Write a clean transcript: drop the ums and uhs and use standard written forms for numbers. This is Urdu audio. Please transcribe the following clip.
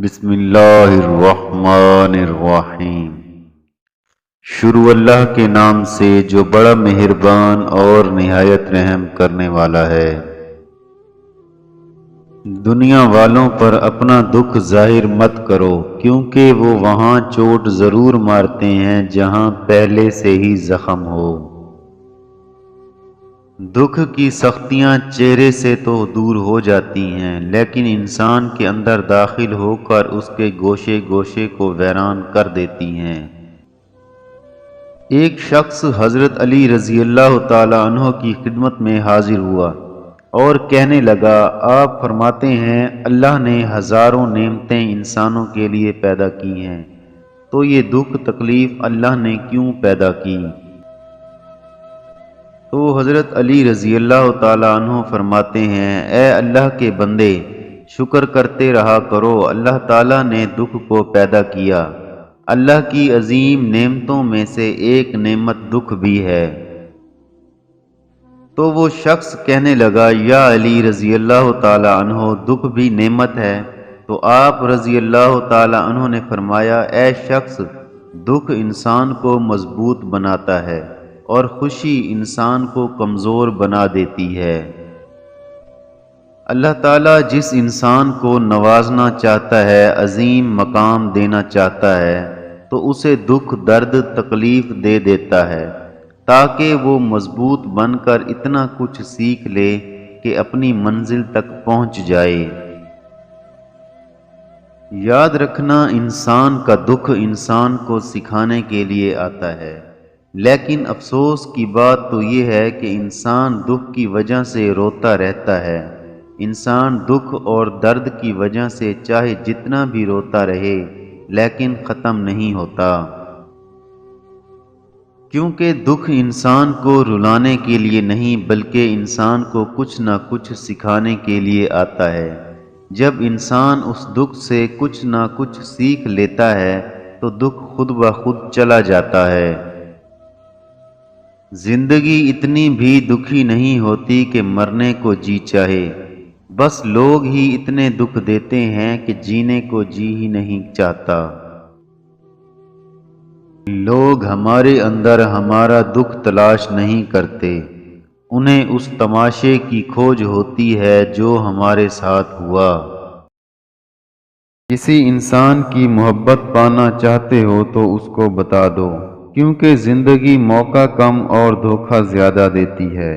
بسم اللہ الرحمن الرحیم۔ شروع اللہ کے نام سے جو بڑا مہربان اور نہایت رحم کرنے والا ہے۔ دنیا والوں پر اپنا دکھ ظاہر مت کرو، کیونکہ وہ وہاں چوٹ ضرور مارتے ہیں جہاں پہلے سے ہی زخم ہو۔ دکھ کی سختیاں چہرے سے تو دور ہو جاتی ہیں، لیکن انسان کے اندر داخل ہو کر اس کے گوشے گوشے کو ویران کر دیتی ہیں۔ ایک شخص حضرت علی رضی اللہ تعالی عنہ کی خدمت میں حاضر ہوا اور کہنے لگا، آپ فرماتے ہیں اللہ نے ہزاروں نعمتیں انسانوں کے لیے پیدا کی ہیں، تو یہ دکھ تکلیف اللہ نے کیوں پیدا کی؟ تو حضرت علی رضی اللہ تعالی عنہ فرماتے ہیں، اے اللہ کے بندے، شکر کرتے رہا کرو، اللہ تعالیٰ نے دکھ کو پیدا کیا۔ اللہ کی عظیم نعمتوں میں سے ایک نعمت دکھ بھی ہے۔ تو وہ شخص کہنے لگا، یا علی رضی اللہ تعالی عنہ، دکھ بھی نعمت ہے؟ تو آپ رضی اللہ تعالی عنہ نے فرمایا، اے شخص، دکھ انسان کو مضبوط بناتا ہے اور خوشی انسان کو کمزور بنا دیتی ہے۔ اللہ تعالیٰ جس انسان کو نوازنا چاہتا ہے، عظیم مقام دینا چاہتا ہے، تو اسے دکھ درد تکلیف دے دیتا ہے، تاکہ وہ مضبوط بن کر اتنا کچھ سیکھ لے کہ اپنی منزل تک پہنچ جائے۔ یاد رکھنا، انسان کا دکھ انسان کو سکھانے کے لیے آتا ہے، لیکن افسوس کی بات تو یہ ہے کہ انسان دکھ کی وجہ سے روتا رہتا ہے۔ انسان دکھ اور درد کی وجہ سے چاہے جتنا بھی روتا رہے، لیکن ختم نہیں ہوتا، کیونکہ دکھ انسان کو رلانے کے لیے نہیں بلکہ انسان کو کچھ نہ کچھ سکھانے کے لیے آتا ہے۔ جب انسان اس دکھ سے کچھ نہ کچھ سیکھ لیتا ہے تو دکھ خود بخود چلا جاتا ہے۔ زندگی اتنی بھی دکھی نہیں ہوتی کہ مرنے کو جی چاہے، بس لوگ ہی اتنے دکھ دیتے ہیں کہ جینے کو جی ہی نہیں چاہتا۔ لوگ ہمارے اندر ہمارا دکھ تلاش نہیں کرتے، انہیں اس تماشے کی کھوج ہوتی ہے جو ہمارے ساتھ ہوا۔ کسی انسان کی محبت پانا چاہتے ہو تو اس کو بتا دو، کیونکہ زندگی موقع کم اور دھوکہ زیادہ دیتی ہے۔